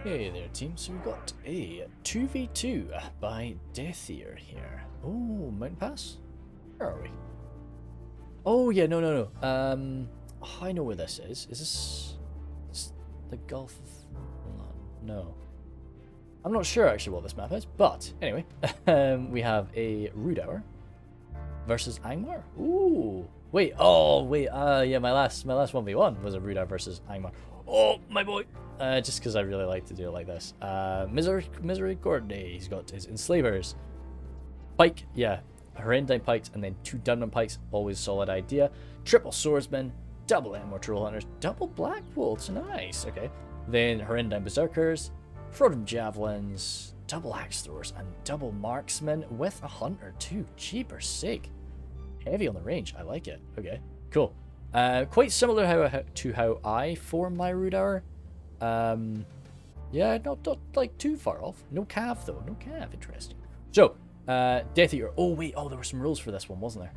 Hey there, team. So we got a 2v2 by Deathier here. Oh, Mountain Pass? Where are we? Oh, yeah, no. I know where this is. Is this the Gulf of... No. I'm not sure actually what this map is, but anyway, we have a Rhudaur versus Angmar. Ooh, wait, yeah, my last 1v1 was a Rhudaur versus Angmar. Oh, my boy. Just because I really like to do it like this. Misericordia, he's got his enslavers. Pike, yeah, Horrendine pikes, and then 2 Dunman pikes, always solid idea. Triple swordsmen, double Emor troll hunters, double black bolts, nice, okay. Then Horrendine berserkers, Frozen javelins, double axe throwers, and double marksmen with a hunter too. Jeepers sake. Heavy on the range, I like it. Okay, cool. Quite similar to how I form my Rhudaur. Yeah, not like too far off. No cav though, no cav, interesting. So, Death Eater. Oh wait, there were some rules for this one, wasn't there?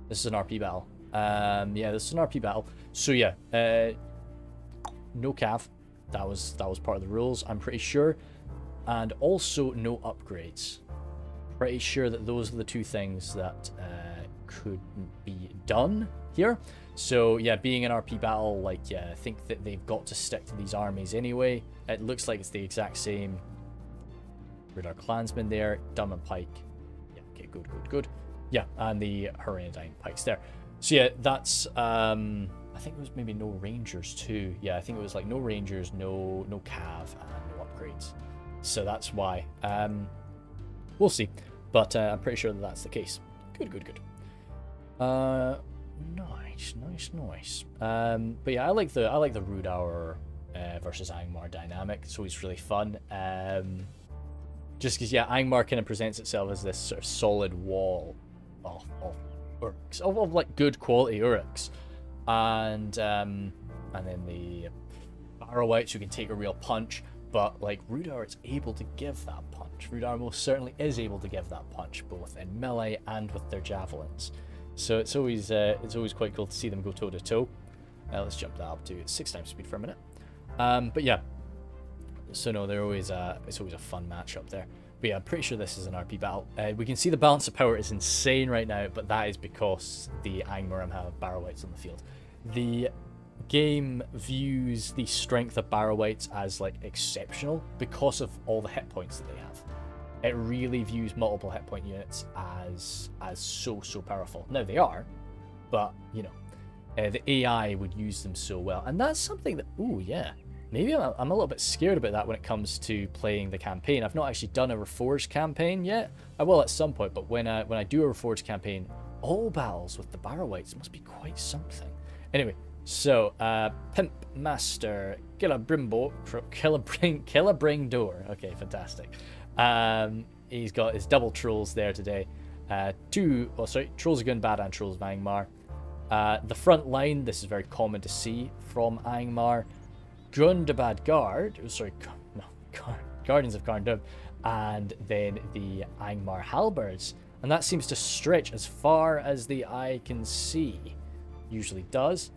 This is an RP battle. Yeah, this is an RP battle. So yeah, no cav. That was part of the rules, I'm pretty sure. And also no upgrades. Pretty sure that those are the 2 things that could be done here. So yeah, being an RP battle, like, yeah, I think that they've got to stick to these armies anyway. It looks like it's the exact same. Rhudaur clansmen there, Dunman pike. Yeah, okay, good. Yeah, and the Horrendine pikes there. So yeah, that's I think it was maybe no rangers too. Yeah, I think it was like no rangers, no cav, and no upgrades. So that's why. We'll see, but I'm pretty sure that that's the case. Good. Nice. But yeah, I like the Rhudaur versus Angmar dynamic. It's always really fun. Just because, yeah, Angmar kind of presents itself as this sort of solid wall of Uruks, of like good quality Uruks, and then the Barrow-wights who can take a real punch. But like Rhudaur, it's able to give that punch. Rhudaur most certainly is able to give that punch, both in melee and with their javelins. So it's always quite cool to see them go toe to toe. Let's jump that up to 6 times speed for a minute. But yeah, so no, it's always a fun matchup there. But yeah, I'm pretty sure this is an RP battle. We can see the balance of power is insane right now, but that is because the Angmar have Barrow-wights on the field. The game views the strength of Barrow-wights as like exceptional because of all the hit points that they have. It really views multiple hit point units as so powerful. Now they are, but you know, the AI would use them so well, and that's something that, ooh yeah, maybe I'm a little bit scared about that when it comes to playing the campaign. I've not actually done a Reforged campaign yet. I will at some point, but when I do a Reforged campaign, all battles with the Barrow-wights must be quite something. Anyway, so Pimp Master Killabringdor. Okay, fantastic. He's got his double trolls there today. Trolls of Gunbad and Trolls of Angmar. The front line, this is very common to see from Angmar. Gundabad Guard, Guardians of Carndum, and then the Angmar Halberds. And that seems to stretch as far as the eye can see. Usually does.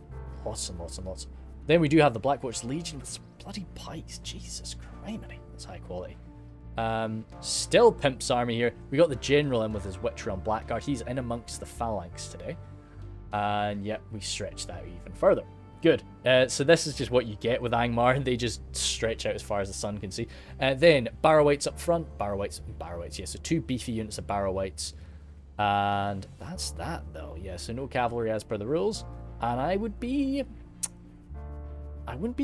Lots and lots. Then we do have the Blackwatch Legion with some bloody pikes. Jesus Christ, that's high quality. Still Pimp's army here. We got the General in with his Witcher on Blackguard. He's in amongst the Phalanx today. And yet we stretch that even further. Good. So this is just what you get with Angmar. They just stretch out as far as the sun can see. Then Barrow-wights up front. Barrow-wights, yeah. So 2 beefy units of Barrow-wights. And that's that though. Yeah, so no cavalry as per the rules. And I wouldn't be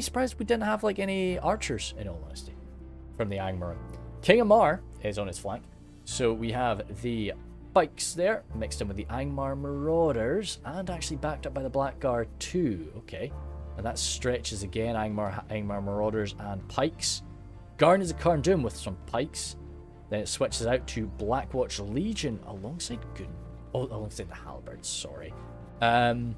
surprised if we didn't have like any archers, in all honesty, from the Angmar. King Amar is on his flank. So we have the Pikes there, mixed in with the Angmar Marauders, and actually backed up by the Blackguard too. Okay, and that stretches again, Angmar Marauders and Pikes. Guardians of Carndum with some Pikes. Then it switches out to Blackwatch Legion alongside alongside the Halberds, sorry. Guardians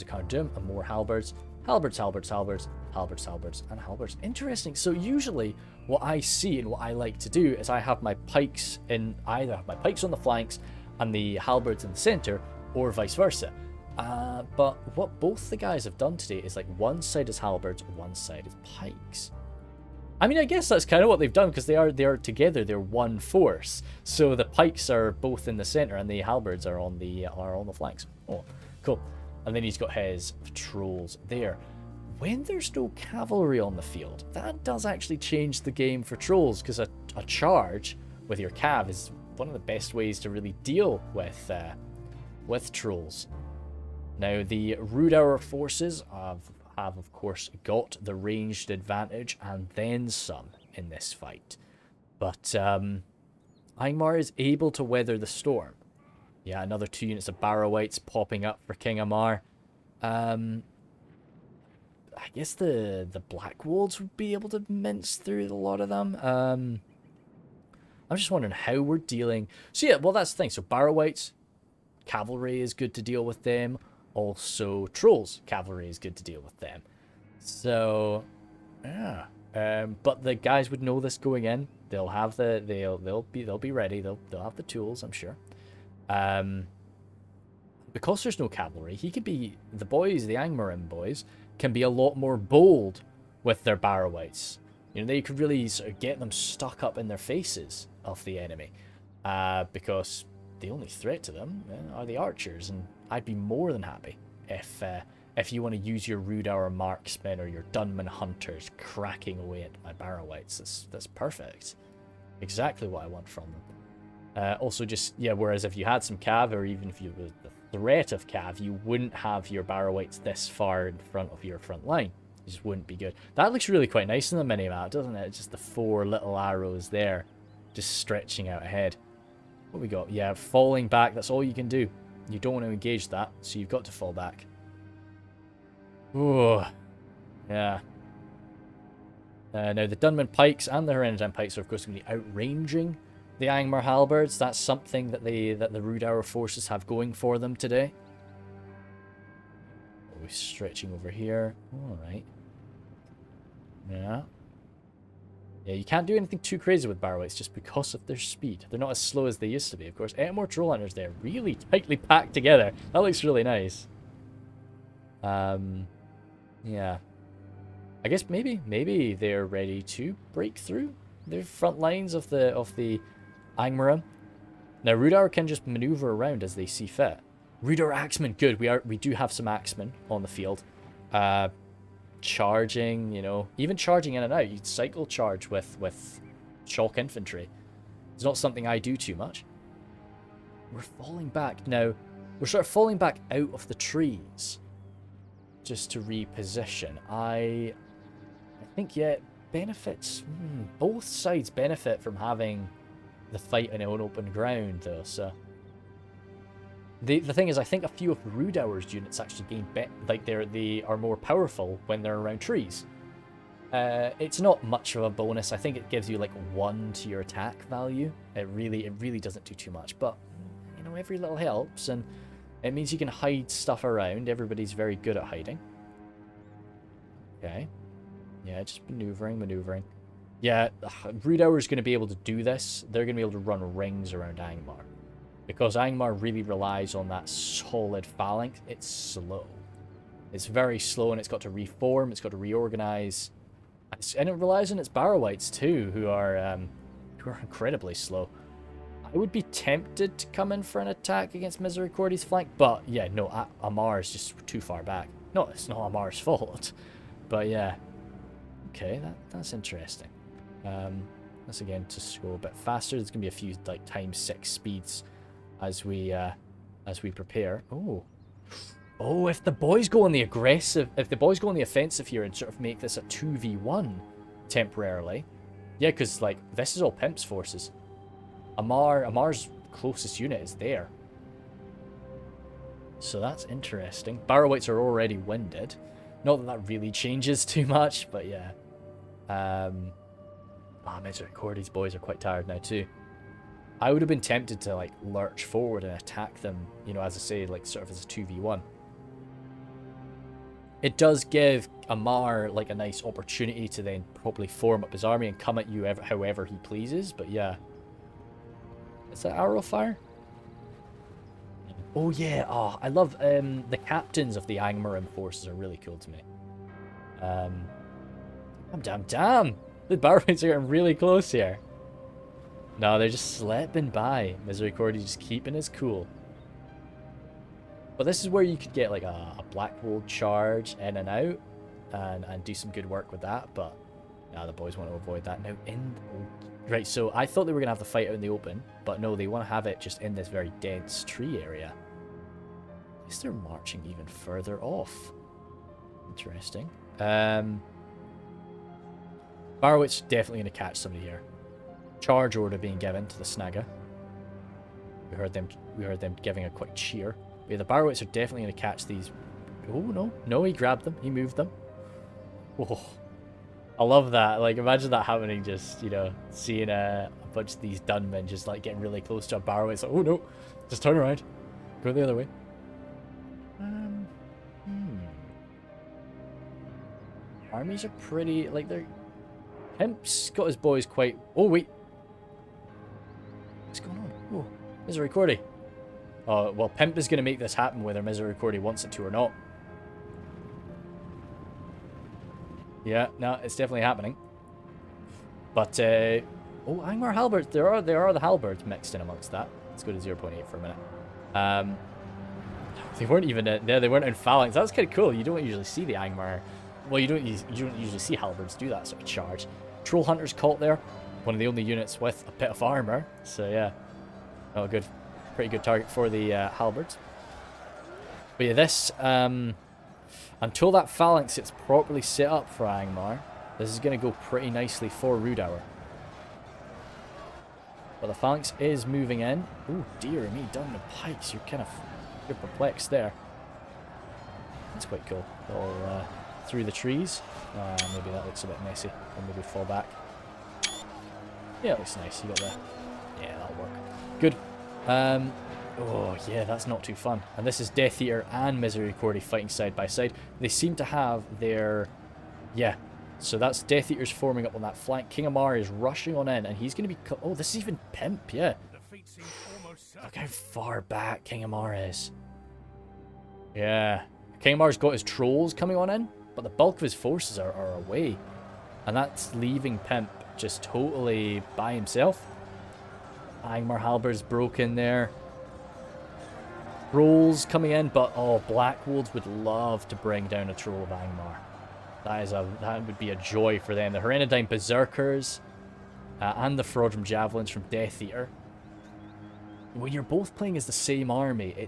of Carndum and more Halberds. Halberds, and Halberds. Interesting. So usually what I see and what I like to do is I have my pikes on the flanks and the halberds in the center, or vice versa. But what both the guys have done today is like one side is halberds, one side is pikes. I mean, I guess that's kind of what they've done because they are together. They're one force. So the pikes are both in the center and the halberds are on the flanks. Oh, cool. And then he's got his patrols there. When there's no cavalry on the field, that does actually change the game for trolls, because a charge with your cav is one of the best ways to really deal with trolls. Now, the Rhudaur forces have of course got the ranged advantage and then some in this fight. But Angmar is able to weather the storm. Yeah, another 2 units of Barrow-wights popping up for King Ammar. I guess the Black Wolves would be able to mince through a lot of them. I'm just wondering how we're dealing. So yeah, well, that's the thing. So Barrow-wights, cavalry is good to deal with them. Also trolls, cavalry is good to deal with them. So yeah, but the guys would know this going in. They'll have they'll be ready. They'll have the tools, I'm sure. Because there's no cavalry, the Angmarim boys, can be a lot more bold with their Barrow-wights. You know, they could really sort of get them stuck up in their faces of the enemy, because the only threat to them are the archers, and I'd be more than happy if you want to use your Rhudaur marksmen or your Dunman hunters cracking away at my Barrow-wights. That's perfect. Exactly what I want from them. Also, just, yeah, whereas if you had some cav, or even if you were the threat of cav, you wouldn't have your Barrow-wights this far in front of your front line. It just wouldn't be good. That looks really quite nice in the minimap, doesn't it? Just the 4 little arrows there, just stretching out ahead. What we got? Yeah, falling back, that's all you can do. You don't want to engage that, so you've got to fall back. Ooh. Yeah. Now, the Dunman pikes and the Hereditary pikes are, of course, going to be outranging the Angmar halberds. That's something that the Rhudaur forces have going for them today. Oh, we're stretching over here. Alright. Yeah. Yeah, you can't do anything too crazy with Barrow-wights just because of their speed. They're not as slow as they used to be, of course. 8 more troll hunters there, really tightly packed together. That looks really nice. Yeah. I guess maybe they're ready to break through the front lines of the Angmar. Now, Rhudaur can just maneuver around as they see fit. Rhudaur axemen, good. We do have some axemen on the field. Charging, you know, even charging in and out. You'd cycle charge with shock infantry. It's not something I do too much. We're falling back now. We're sort of falling back out of the trees just to reposition. I think, yeah, it benefits. Both sides benefit from having the fight on open ground, though. So the thing is, I think a few of Rhudaur's units actually gain they are more powerful when they're around trees. It's not much of a bonus. I think it gives you like 1 to your attack value. It really doesn't do too much, but you know, every little helps, and it means you can hide stuff around. Everybody's very good at hiding. Okay. Yeah, just maneuvering. Yeah, Rhudaur is going to be able to do this. They're going to be able to run rings around Angmar. Because Angmar really relies on that solid phalanx. It's slow. It's very slow, and it's got to reform, it's got to reorganize. And it relies on its Barrow-wights too, who are incredibly slow. I would be tempted to come in for an attack against Misericordia's flank, but yeah, no, Ammar is just too far back. No, it's not Ammar's fault. But yeah. Okay, that's interesting. Let's again just go a bit faster. There's gonna be a few like ×6 speeds as we prepare. Oh, if the boys go on the offensive here and sort of make this a 2v1 temporarily. Yeah, because like this is all Pimp's forces. Ammar's closest unit is there. So that's interesting. Barrow-wights are already winded. Not that really changes too much, but yeah. Misericordia's boys are quite tired now too. I would have been tempted to like lurch forward and attack them, you know, as I say, like sort of as a 2v1. It does give Ammar like a nice opportunity to then probably form up his army and come at you however he pleases, but yeah. Is that arrow fire? Oh yeah, oh, I love the captains of the Angmar forces are really cool to me. Damn. The Barwoods are getting really close here. No, they're just slipping by. Misericordia just keeping his cool. But this is where you could get like a Blackwold charge in and out and do some good work with that. But yeah, the boys want to avoid that. Now right, so I thought they were going to have the fight out in the open. But no, they want to have it just in this very dense tree area. I guess they're marching even further off. Interesting. Barwitz definitely going to catch somebody here. Charge order being given to the Snagga. We heard them giving a quick cheer. But yeah, the Barwitz are definitely going to catch these. Oh no, he grabbed them. He moved them. Oh, I love that. Like, imagine that happening. Just, you know, seeing a bunch of these Dunmen just like getting really close to a Barwitz. Like, oh no, just turn around, go the other way. Armies are pretty, like, they're... Pimp's got his boys quite... Oh, wait. What's going on? Oh, Misericordia. Oh, well, Pimp is going to make this happen whether Misericordia wants it to or not. Yeah, no, it's definitely happening. But, oh, Angmar halberds. There are the halberds mixed in amongst that. Let's go to 0.8 for a minute. They weren't even... they weren't in phalanx. That's kind of cool. You don't usually see the Angmar... Well, you don't usually see halberds do that sort of charge. Troll Hunters caught there. One of the only units with a bit of armor. So, yeah. Oh, good. Pretty good target for the halberds. But yeah, this... until that phalanx gets properly set up for Angmar, this is going to go pretty nicely for Rhudaur. But the phalanx is moving in. Oh, dear me. Dunman pikes. You're perplexed there. That's quite cool. All... through the trees. Maybe that looks a bit messy. Or maybe fall back. Yeah, it looks nice. You got that. Yeah, that'll work. Good. Oh, yeah, that's not too fun. And this is Death Eater and Misericordia fighting side by side. They seem to have their... Yeah. So that's Death Eater's forming up on that flank. King Ammar is rushing on in, and he's going to be... Oh, this is even Pimp, yeah. Look how far back King Ammar is. Yeah. King Ammar's got his trolls coming on in, but the bulk of his forces are away. And that's leaving Pimp just totally by himself. Angmar halberds broken there. Trolls coming in, but oh, Blackwolds would love to bring down a troll of Angmar. That would be a joy for them. The Herenidine Berserkers and the Frodrum Javelins from Death Eater. When you're both playing as the same army,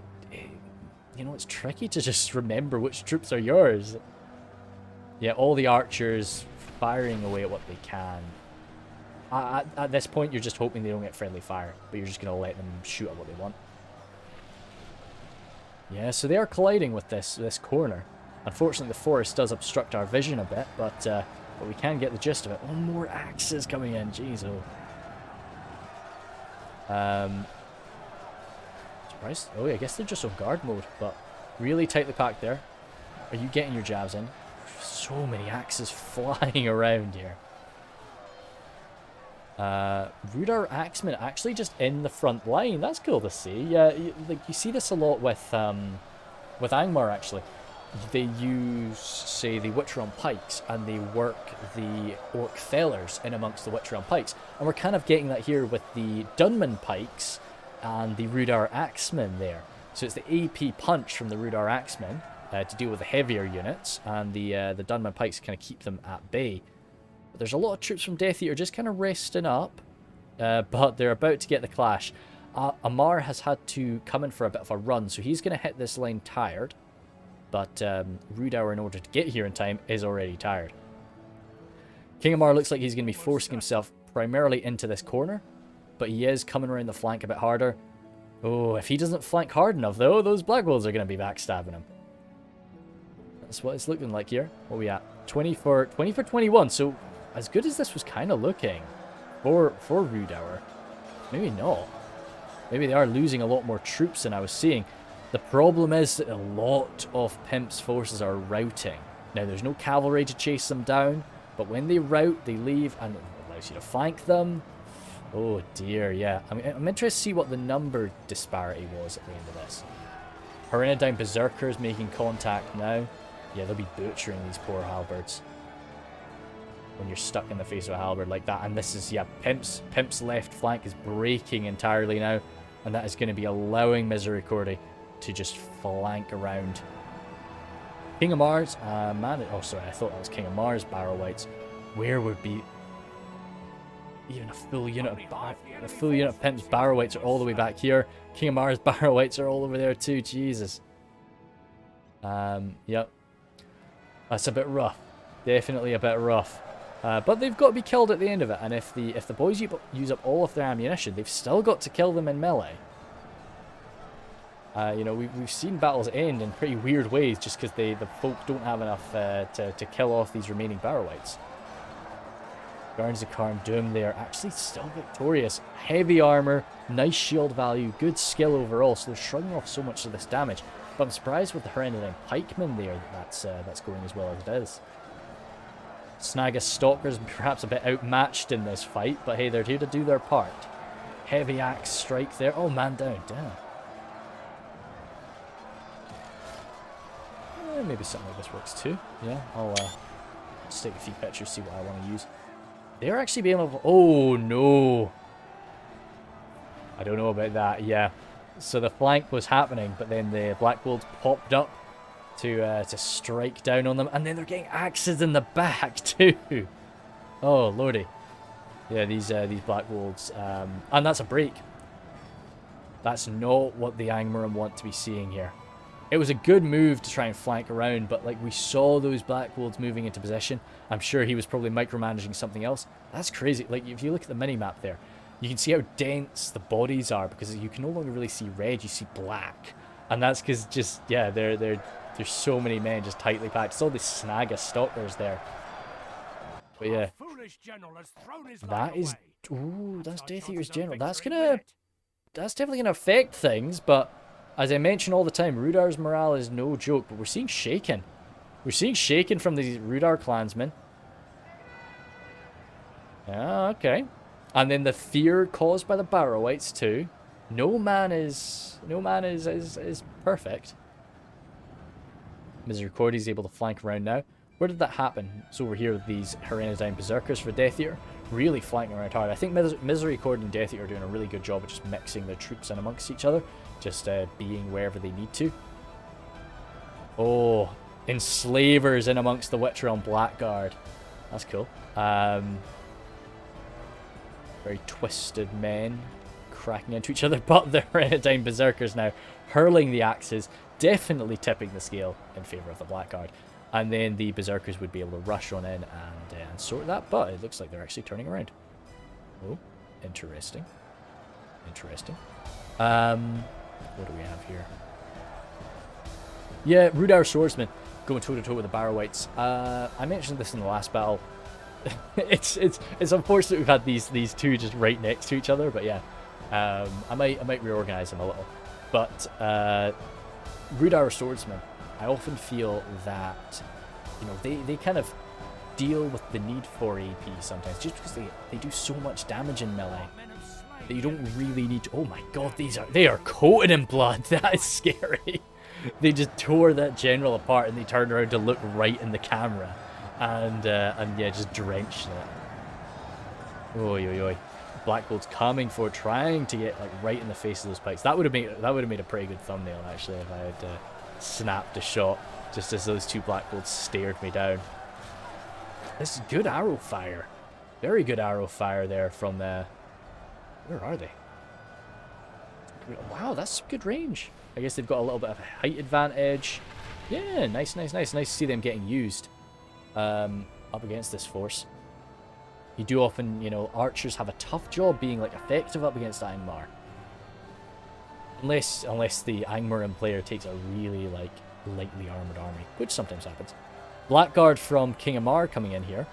you know, it's tricky to just remember which troops are yours. Yeah, all the archers firing away at what they can. At this point, you're just hoping they don't get friendly fire, but you're just going to let them shoot at what they want. Yeah, so they are colliding with this corner. Unfortunately, the forest does obstruct our vision a bit, but we can get the gist of it. Oh, more axes coming in. Jeez, surprised. Oh, yeah, I guess they're just on guard mode, but really tightly packed there. Are you getting your jabs in? So many axes flying around here. Rhudaur Axemen actually just in the front line. That's cool to see. Yeah, you see this a lot with Angmar actually. They use, say, the Witcheron pikes, and they work the Orc Fellers in amongst the Witcheron pikes. And we're kind of getting that here with the Dunman pikes and the Rhudaur Axemen there. So it's the AP punch from the Rhudaur Axemen to deal with the heavier units, and the Dunman pikes kind of keep them at bay. But there's a lot of troops from Death Eater just kind of resting up, but they're about to get the clash. Ammar has had to come in for a bit of a run, so he's going to hit this line tired. But Rhudaur, in order to get here in time, is already tired. King Ammar looks like he's going to be forcing himself primarily into this corner, but he is coming around the flank a bit harder. Oh, if he doesn't flank hard enough, though, those Blackwolves are going to be backstabbing him. That's what it's looking like here. What are we at? 20 for 21, so as good as this was kind of looking for Rhudaur, maybe not. Maybe they are losing a lot more troops than I was seeing. The problem is that a lot of Pimp's forces are routing. Now, there's no cavalry to chase them down, but when they rout, they leave, and it allows you to flank them. Oh dear, yeah. I'm interested to see what the number disparity was at the end of this. Herenidine Berserkers making contact now. Yeah, they'll be butchering these poor halberds when you're stuck in the face of a halberd like that. And this is, yeah, Pimp's left flank is breaking entirely now, and that is going to be allowing Misericordia to just flank around. King of Mars, man, oh sorry, I thought that was King of Mars Barrow Whites. Where would be even a full unit of Pimp's Barrow Whites are all the way back here. King of Mars Barrow Whites are all over there too. Jesus. Yep. That's a bit rough. Definitely a bit rough. But they've got to be killed at the end of it. And if the boys use up all of their ammunition, they've still got to kill them in melee. You know, we've seen battles end in pretty weird ways just because the folk don't have enough to kill off these remaining Barrow Whites. Guardians of Karn Doom, they are actually still victorious. Heavy armor, nice shield value, good skill overall, so they're shrugging off so much of this damage. But I'm surprised with the Herenidine Pikemen there that's going as well as it is. Snaga Stalkers perhaps a bit outmatched in this fight, but hey, they're here to do their part. Heavy axe strike there. Oh, man down, damn. Maybe something like this works too. Yeah, I'll just take a few pictures, see what I want to use. They're actually being able to... Oh, no. I don't know about that, yeah. So the flank was happening, but then the Black Wolves popped up to strike down on them. And then they're getting axes in the back, too. Oh, lordy. Yeah, these Black Wolves. And that's a break. That's not what the Angmar want to be seeing here. It was a good move to try and flank around, but like we saw those Black Wolves moving into position. I'm sure he was probably micromanaging something else. That's crazy. Like if you look at the mini-map there, you can see how dense the bodies are because you can no longer really see red, you see black. And that's because just, yeah, there's so many men just tightly packed. It's all these Snaga Stalkers there. But yeah, that is, ooh, that's Death Eater's General. That's definitely gonna affect things, but as I mention all the time, Rhudaur's morale is no joke, but we're seeing shaking. We're seeing shaking from these Rhudaur clansmen. Yeah, okay. And then the fear caused by the Barrow Whites too. No man is perfect. Misericordia is able to flank around now. Where did that happen? It's over here with these Herenidine Berserkers for Death Eater. Really flanking around hard. I think Misericordia and Death Eater are doing a really good job of just mixing their troops in amongst each other. Just being wherever they need to. Oh, Enslavers in amongst the Witch Realm Blackguard. That's cool. Very twisted men cracking into each other. But the Herenidine Berserkers now hurling the axes. Definitely tipping the scale in favour of the Blackguard. And then the Berserkers would be able to rush on in and sort that. But it looks like they're actually turning around. Oh, interesting. Interesting. What do we have here? Yeah, Rhudaur Swordsman going toe-to-toe with the Barrow Whites. I mentioned this in the last battle. it's unfortunate we've had these two just right next to each other, but yeah. I might reorganize them a little. But Rhudaur Swordsman, I often feel that, you know, they kind of deal with the need for AP sometimes, just because they do so much damage in melee that you don't really need to. Oh my god, they are coated in blood. That is scary. They just tore that general apart and they turned around to look right in the camera, and yeah, just drenched it. Oi oi oi. Black Wolves coming for trying to get like right in the face of those pikes. That would have made a pretty good thumbnail actually if I had snapped a shot just as those two Black Wolves stared me down. This is good arrow fire. Very good arrow fire there from the... Where are they? Wow, that's some good range. I guess they've got a little bit of a height advantage. Yeah, nice. Nice to see them getting used up against this force. You do often, you know, archers have a tough job being like effective up against Angmar. Unless the Angmaran player takes a really like lightly armored army, which sometimes happens. Blackguard from King of Mar coming in here.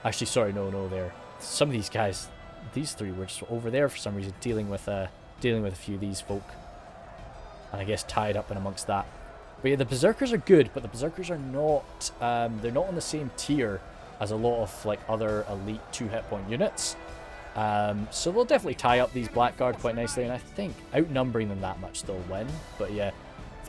Actually, sorry, no, there. Some of these guys, these three were just over there for some reason, dealing with a few of these folk, and I guess tied up in amongst that. But yeah, the Berserkers are good, but the Berserkers are not. They're not on the same tier as a lot of like other elite 2 hit point units. So they'll definitely tie up these Blackguard quite nicely, and I think outnumbering them that much they'll win. But yeah,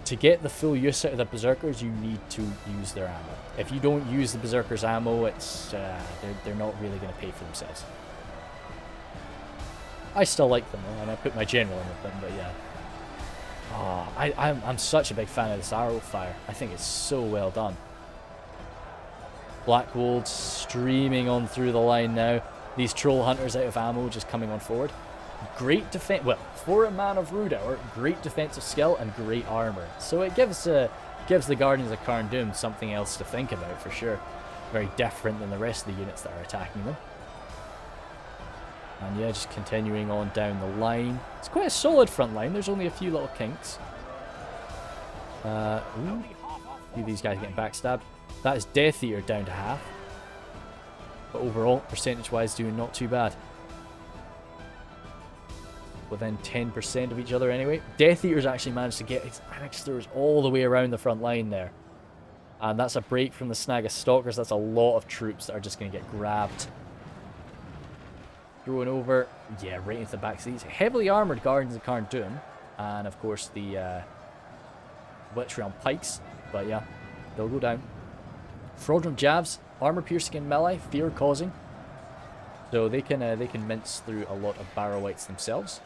to get the full use out of the Berserkers, you need to use their ammo. If you don't use the Berserkers' ammo, it's they're not really going to pay for themselves. I still like them though, and I put my general in with them, but yeah. Oh, I'm such a big fan of this arrow fire. I think it's so well done. Blackwold streaming on through the line now. These troll hunters out of ammo just coming on forward. Great defense. Well, for a man of Rhudaur, great defensive skill and great armor. So it gives the Guardians of Khazad Dûm something else to think about for sure. Very different than the rest of the units that are attacking them. And yeah, just continuing on down the line. It's quite a solid front line. There's only a few little kinks. Ooh, these guys getting backstabbed. That is Death Eater down to half. But overall, percentage-wise, doing not too bad. Within 10% of each other anyway. Death Eaters actually managed to get his axe throwers all the way around the front line there. And that's a break from the snag of Stalkers. That's a lot of troops that are just going to get grabbed. Throwing over. Yeah, right into the back seats. Heavily armoured Guardians of Khazad Dûm. And of course the Witch Realm Pikes. But yeah, they'll go down. Fraudulent Jabs. Armour piercing and melee. Fear causing. So they can mince through a lot of Barrow Wights themselves.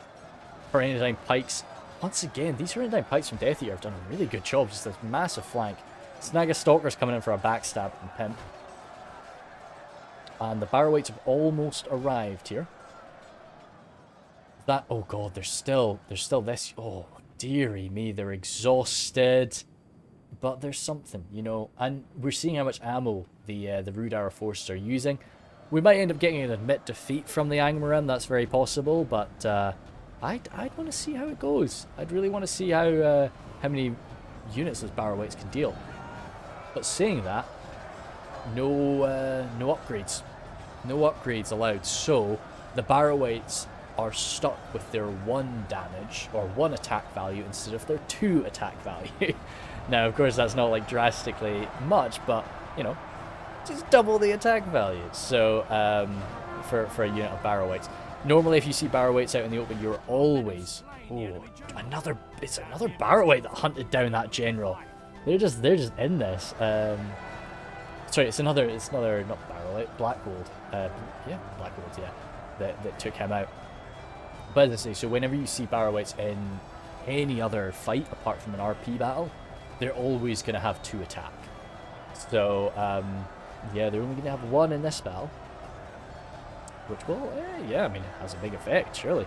Perennial Pikes. Once again, these Perennial Pikes from Death Eater have done a really good job. Just this massive flank. Snag of Stalkers coming in for a backstab and pimp. And the Barrow Wights have almost arrived here. That, oh god, there's still this. Oh dearie me, they're exhausted. But there's something, you know, and we're seeing how much ammo the Rhudaur forces are using. We might end up getting an admit defeat from the Angmar, that's very possible, but I'd want to see how it goes. I'd really want to see how many units those Barrow Wights can deal. But saying that, no upgrades. No upgrades allowed, so the Barrow Wights are stuck with their 1 damage, or 1 attack value, instead of their 2 attack value. Now, of course, that's not like drastically much, but, you know, just double the attack value. So, for a unit of Barrow Wights. Normally, if you see Barrow Wights out in the open, you're always... Oh, it's another Barrow Wight that hunted down that general. They're just in this. Sorry, it's another, not Barrow Wight, Blackwold. Yeah, Blackwold, yeah, that took him out. But as I say, so whenever you see Barrow Wights in any other fight, apart from an RP battle, they're always going to have 2 attack. So, yeah, they're only going to have 1 in this battle. Which will, yeah, I mean, it has a big effect, surely.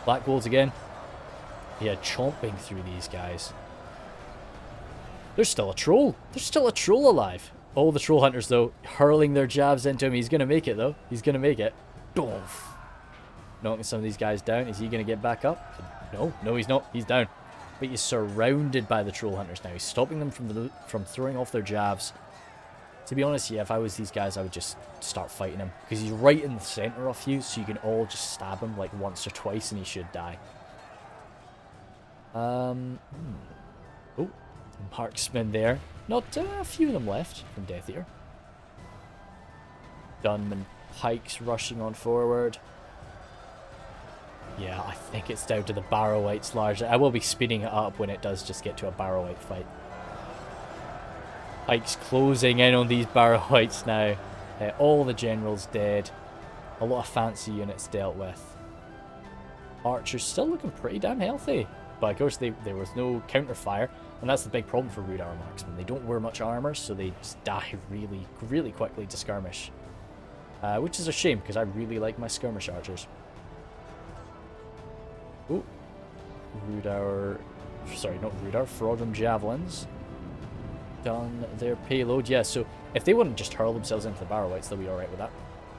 Blackwolves again. Yeah, chomping through these guys. There's still a troll. There's still a troll alive. All the troll hunters, though, hurling their jabs into him. He's going to make it, though. He's going to make it. Doof. Knocking some of these guys down. Is he going to get back up? No, he's not. He's down. But he's surrounded by the troll hunters now. He's stopping them from throwing off their jabs. To be honest, yeah, if I was these guys, I would just start fighting him. Because he's right in the center of you, so you can all just stab him like once or twice and he should die. Oh, marksman there. Not a few of them left from Death Eater. Gunman Pikes rushing on forward. Yeah, I think it's down to the Barrow Wights largely. I will be speeding it up when it does just get to a Barrow Wight fight. Pikes closing in on these Barrow Wights now. All the generals dead. A lot of fancy units dealt with. Archers still looking pretty damn healthy. But of course there was no counter fire. And that's the big problem for Rhudaur marksmen. They don't wear much armor, so they just die really, really quickly to skirmish. Which is a shame, because I really like my skirmish archers. Oh, Rhudaur, sorry, not Rhudaur, Frozen Javelins done their payload. Yeah, so if they wouldn't just hurl themselves into the Barrow Wights, they'll be alright with that.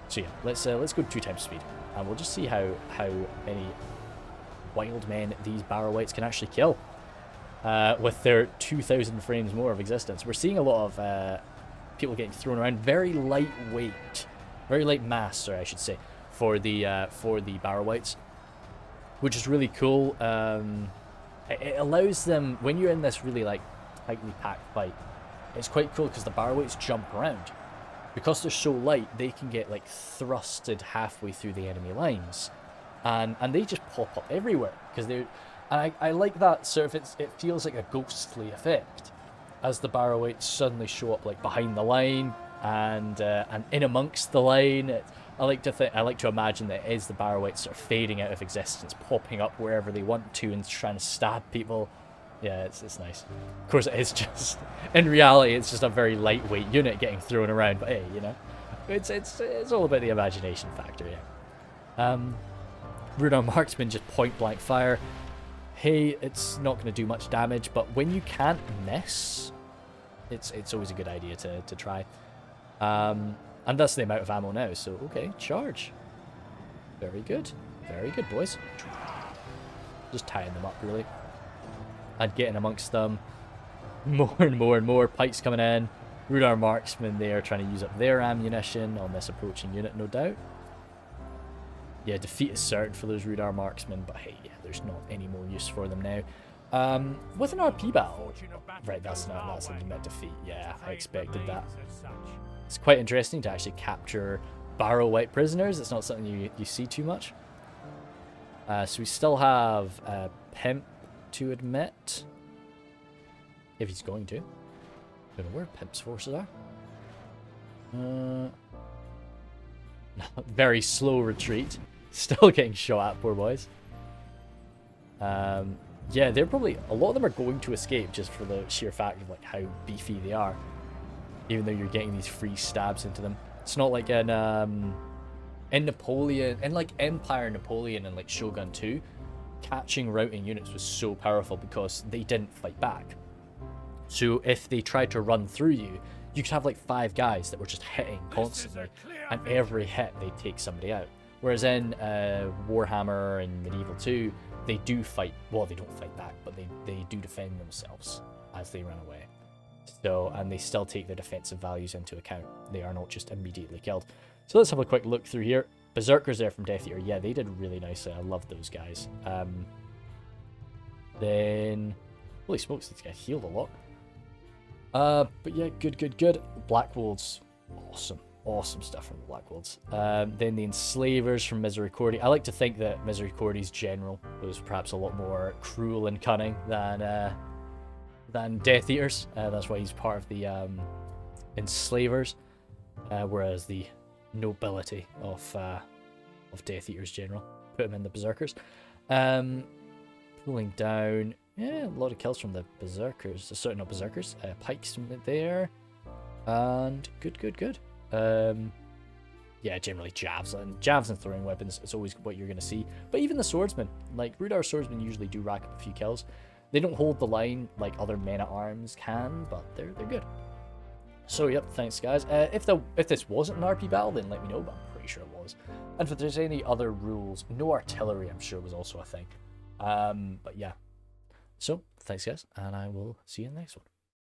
So yeah, let's go 2 times speed, and we'll just see how many Wildmen these Barrow Wights can actually kill with their 2,000 frames more of existence. We're seeing a lot of people getting thrown around, very light mass, sorry, I should say, for the Barrow Wights. Which is really cool. It allows them, when you're in this really like tightly packed fight, it's quite cool because the Barrow Wights jump around. Because they're so light, they can get like thrusted halfway through the enemy lines, and they just pop up everywhere because And I like that sort of, it feels like a ghostly effect as the Barrow-wights suddenly show up like behind the line and in amongst the line. I like to imagine that it is the Barrow-wights sort of fading out of existence, popping up wherever they want to and trying to stab people. Yeah, it's nice. Of course, it is just, in reality, it's just a very lightweight unit getting thrown around. But hey, you know, it's all about the imagination factor. Yeah. Rhudaur Marksman just point blank fire. Hey, it's not going to do much damage, but when you can't miss, it's always a good idea to try. And that's the amount of ammo now. So okay, charge. Very good, boys. Just tying them up really. And getting amongst them. More and more and more pikes coming in. Rhudaur Marksmen there trying to use up their ammunition on this approaching unit, no doubt. Yeah, defeat is certain for those Rhudaur Marksmen, but hey, yeah, there's not any more use for them now. With an RP battle, right, that's a net defeat. Yeah, I expected that. It's quite interesting to actually capture Barrow-wight prisoners. It's not something you see too much. So we still have Pimp to admit, if he's going to. Don't know where Pimp's forces are. Very slow retreat. Still getting shot at, poor boys. Yeah, they're probably, a lot of them are going to escape just for the sheer fact of like how beefy they are. Even though you're getting these free stabs into them. It's not like in Napoleon, in like Empire Napoleon and like Shogun 2, catching routing units was so powerful because they didn't fight back. So if they tried to run through you, you could have like 5 guys that were just hitting constantly, and every hit they take somebody out. Whereas in Warhammer and Medieval 2, they do fight, well, they don't fight back, but they do defend themselves as they run away. So, and they still take their defensive values into account. They are not just immediately killed. So let's have a quick look through here. Berserkers there from Death Eater. Yeah, they did really nicely. I love those guys. Then, holy smokes, this guy healed a lot. But yeah, good. Black Wolves, awesome stuff from the Black Wolves. Then the Enslavers from Misericordia. I like to think that Misericordia's general was perhaps a lot more cruel and cunning than Death Eaters. That's why he's part of the Enslavers, whereas the nobility of Death Eaters general put him in the Berserkers. Pulling down, yeah, a lot of kills from the Berserkers. Sorry, not Berserkers. Pikes from there, and good. Yeah, generally javelin throwing weapons. It's always what you're gonna see. But even the swordsmen, like Rhudaur swordsmen, usually do rack up a few kills. They don't hold the line like other men-at-arms can, but they're good. So yep, thanks guys. If this wasn't an RP battle, then let me know, but I'm pretty sure it was. And if there's any other rules, no artillery I'm sure was also a thing. But yeah. So, thanks guys, and I will see you in the next one.